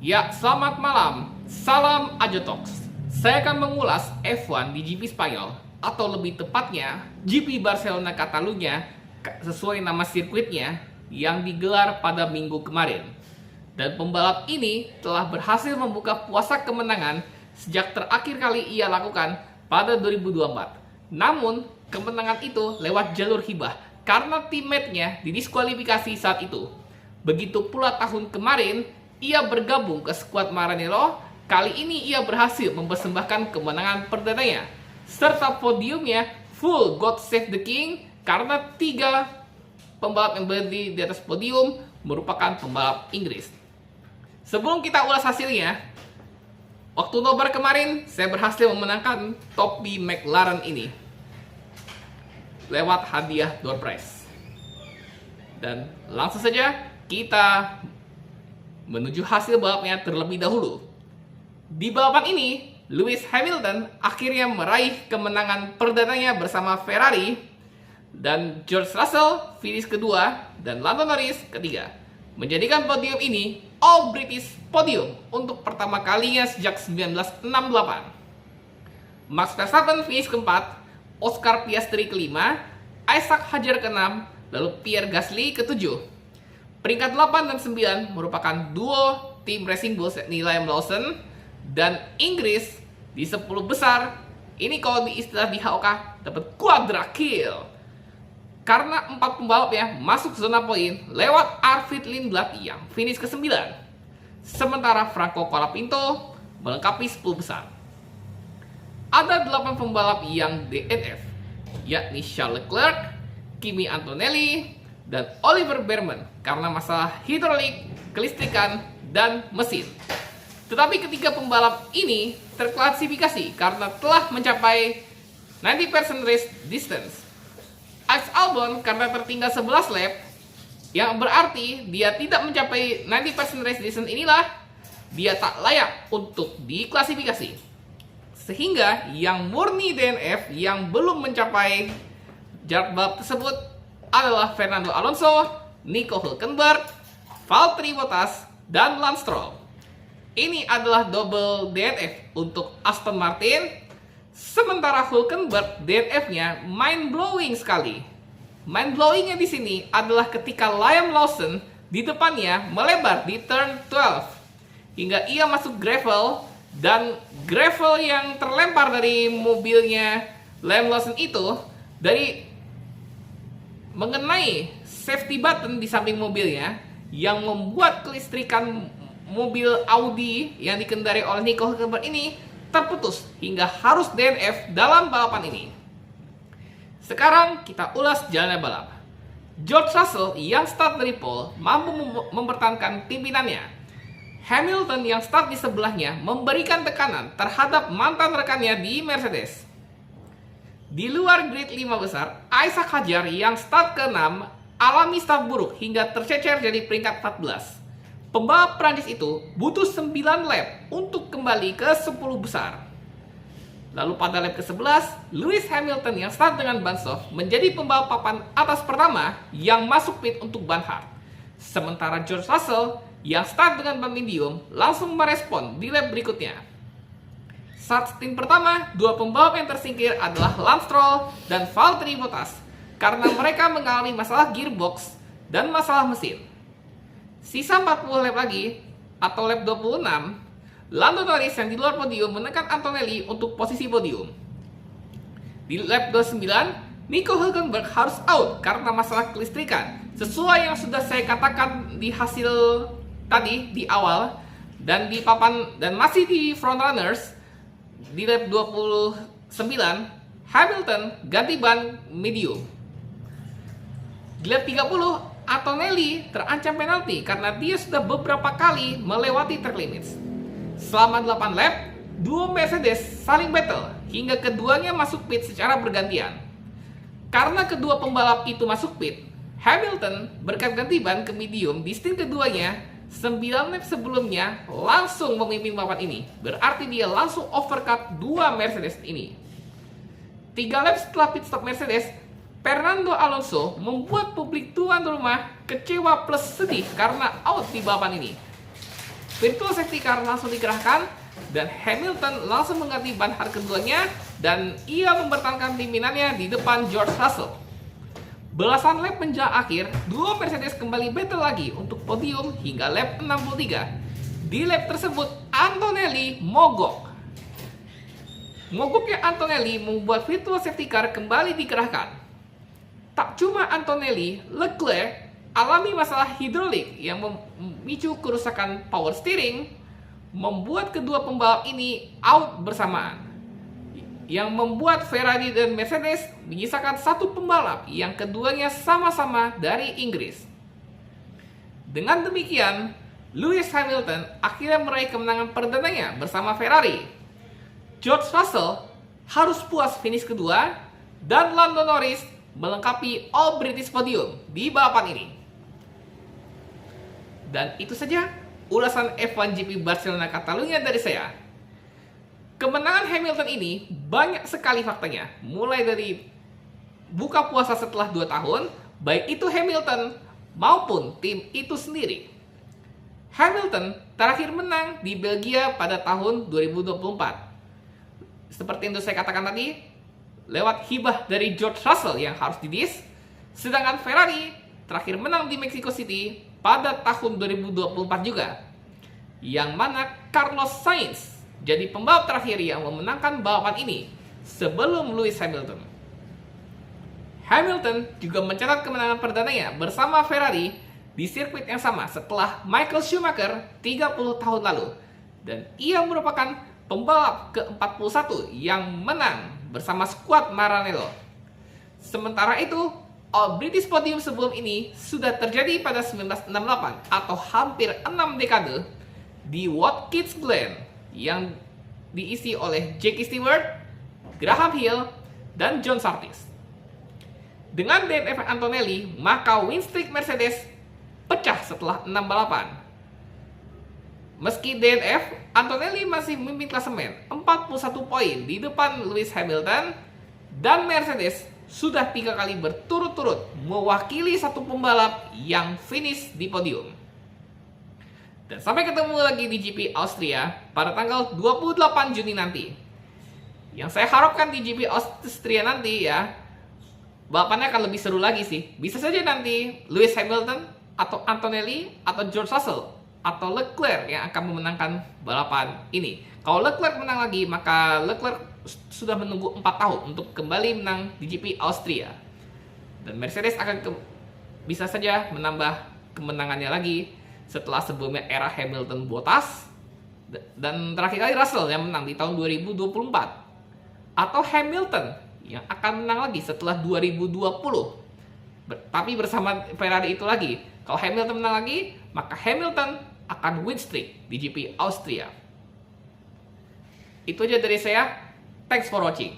Ya, selamat malam. Salam Ajo Talks. Saya akan mengulas F1 di GP Spanyol, atau lebih tepatnya GP Barcelona Catalunya sesuai nama sirkuitnya yang digelar pada minggu kemarin. Dan pembalap ini telah berhasil membuka puasa kemenangan sejak terakhir kali ia lakukan pada 2024. Namun, kemenangan itu lewat jalur hibah karena teammate-nya didiskualifikasi saat itu. Begitu pula tahun kemarin, ia bergabung ke skuad Maranello. Kali ini ia berhasil mempersembahkan kemenangan perdananya, serta podiumnya full God Save the King karena 3 pembalap yang berdiri di atas podium merupakan pembalap Inggris. Sebelum kita ulas hasilnya, waktu nobar kemarin saya berhasil memenangkan topi McLaren ini lewat hadiah door prize. Dan langsung saja kita menuju hasil balapnya terlebih dahulu. Di balapan ini, Lewis Hamilton akhirnya meraih kemenangan perdananya bersama Ferrari, dan George Russell finish kedua dan Lando Norris ketiga, menjadikan podium ini All British Podium untuk pertama kalinya sejak 1968. Max Verstappen finish keempat, Oscar Piastri kelima, Isaac Hadjar keenam, lalu Pierre Gasly ketujuh. Peringkat 8 dan 9 merupakan duo tim Racing Bulls, yakni Liam Lawson dan Inggris. Di 10 besar ini kalau di istilah di HOK dapat quadra kill karena 4 pembalapnya masuk zona poin lewat Arvid Lindblad yang finish ke-9. Sementara Franco Colapinto melengkapi 10 besar. Ada 8 pembalap yang DNF, yakni Charles Leclerc, Kimi Antonelli, dan Oliver Bearman karena masalah hidrolik, kelistrikan, dan mesin. Tetapi ketiga pembalap ini terklasifikasi karena telah mencapai 90% race distance. Alex Albon karena tertinggal 11 lap, yang berarti dia tidak mencapai 90% race distance inilah, dia tak layak untuk diklasifikasi. Sehingga yang murni DNF yang belum mencapai jarak balap tersebut adalah Fernando Alonso, Nico Hülkenberg, Valtteri Bottas, dan Lance Stroll. Ini adalah double DNF untuk Aston Martin. Sementara Hülkenberg DNF-nya mind-blowing sekali. Mind-blowingnya di sini adalah ketika Liam Lawson di depannya melebar di turn 12 hingga ia masuk gravel, dan gravel yang terlempar dari mobilnya Liam Lawson itu dari mengenai safety button di samping mobilnya yang membuat kelistrikan mobil Audi yang dikendarai oleh Nico Hülkenberg ini terputus hingga harus DNF dalam balapan ini. Sekarang kita ulas jalannya balap. George Russell yang start dari pole mampu mempertahankan pimpinannya. Hamilton yang start di sebelahnya memberikan tekanan terhadap mantan rekannya di Mercedes. Di luar grid 5 besar, Isaac Hadjar yang start ke-6 alami start buruk hingga tercecer jadi peringkat 14. Pembalap Prancis itu butuh 9 lap untuk kembali ke 10 besar. Lalu pada lap ke-11, Lewis Hamilton yang start dengan ban soft menjadi pembalap papan atas pertama yang masuk pit untuk ban hard. Sementara George Russell yang start dengan ban medium langsung merespon di lap berikutnya. Saat stint pertama, 2 pembalap yang tersingkir adalah Lance Stroll dan Valtteri Bottas karena mereka mengalami masalah gearbox dan masalah mesin. Sisa 40 lap lagi, atau lap 26, Lando Norris yang di luar podium menekan Antonelli untuk posisi podium. Di lap 29, Nico Hülkenberg harus out karena masalah kelistrikan, sesuai yang sudah saya katakan di hasil tadi di awal, dan di papan dan masih di frontrunners. Di lap 29, Hamilton ganti ban medium. Di lap 30, Antonelli terancam penalti karena dia sudah beberapa kali melewati track limits. Selama 8 lap, duo Mercedes saling battle hingga keduanya masuk pit secara bergantian. Karena kedua pembalap itu masuk pit, Hamilton berkat ganti ban ke medium di stint keduanya 9 lap sebelumnya langsung memimpin balapan ini. Berarti dia langsung overcut 2 Mercedes ini. 3 lap setelah pit stop Mercedes, Fernando Alonso membuat publik tuan rumah kecewa plus sedih karena out di balapan ini. virtual safety car langsung dikerahkan dan Hamilton langsung mengganti ban hard keduanya dan ia mempertahankan pimpinannya di depan George Russell. Belasan lap menjelang akhir, dua Mercedes kembali battle lagi untuk podium hingga lap 63. Di lap tersebut, Antonelli mogok. Mogoknya Antonelli membuat virtual safety car kembali dikerahkan. Tak cuma Antonelli, Leclerc alami masalah hidrolik yang memicu kerusakan power steering, membuat kedua pembalap ini out bersamaan. Yang membuat Ferrari dan Mercedes menyisakan satu pembalap yang keduanya sama-sama dari Inggris. Dengan demikian, Lewis Hamilton akhirnya meraih kemenangan perdananya bersama Ferrari. George Russell harus puas finish kedua dan Lando Norris melengkapi All British Podium di balapan ini. Dan itu saja ulasan F1 GP Barcelona Catalunya dari saya. Kemenangan Hamilton ini banyak sekali faktanya, mulai dari buka puasa setelah 2 tahun, baik itu Hamilton maupun tim itu sendiri. Hamilton terakhir menang di Belgia pada tahun 2024. Seperti yang saya katakan tadi, lewat hibah dari George Russell yang harus didis, sedangkan Ferrari terakhir menang di Mexico City pada tahun 2024 juga, yang mana Carlos Sainz jadi pembalap terakhir yang memenangkan balapan ini sebelum Lewis Hamilton. Hamilton juga mencatat kemenangan perdananya bersama Ferrari di sirkuit yang sama setelah Michael Schumacher 30 tahun lalu, dan ia merupakan pembalap ke-41 yang menang bersama skuad Maranello. Sementara itu, All British Podium sebelum ini sudah terjadi pada 1968 atau hampir 6 dekade di Watkins Glen yang diisi oleh Jackie Stewart, Graham Hill, dan John Surtees. Dengan DNF Antonelli, maka win streak Mercedes pecah setelah 6 balapan. Meski DNF, Antonelli masih memimpin klasemen 41 poin di depan Lewis Hamilton, dan Mercedes sudah 3 kali berturut-turut mewakili satu pembalap yang finish di podium. Dan sampai ketemu lagi di GP Austria pada tanggal 28 Juni nanti. Yang saya harapkan di GP Austria nanti ya, balapannya akan lebih seru lagi sih. Bisa saja nanti Lewis Hamilton atau Antonelli atau George Russell atau Leclerc yang akan memenangkan balapan ini. Kalau Leclerc menang lagi, maka Leclerc sudah menunggu 4 tahun untuk kembali menang di GP Austria. Dan Mercedes akan bisa saja menambah kemenangannya lagi setelah sebelumnya era Hamilton Bottas, dan terakhir kali Russell yang menang di tahun 2024. Atau Hamilton yang akan menang lagi setelah 2020. Tapi bersama Ferrari itu lagi. Kalau Hamilton menang lagi, maka Hamilton akan win streak di GP Austria. Itu aja dari saya. Thanks for watching.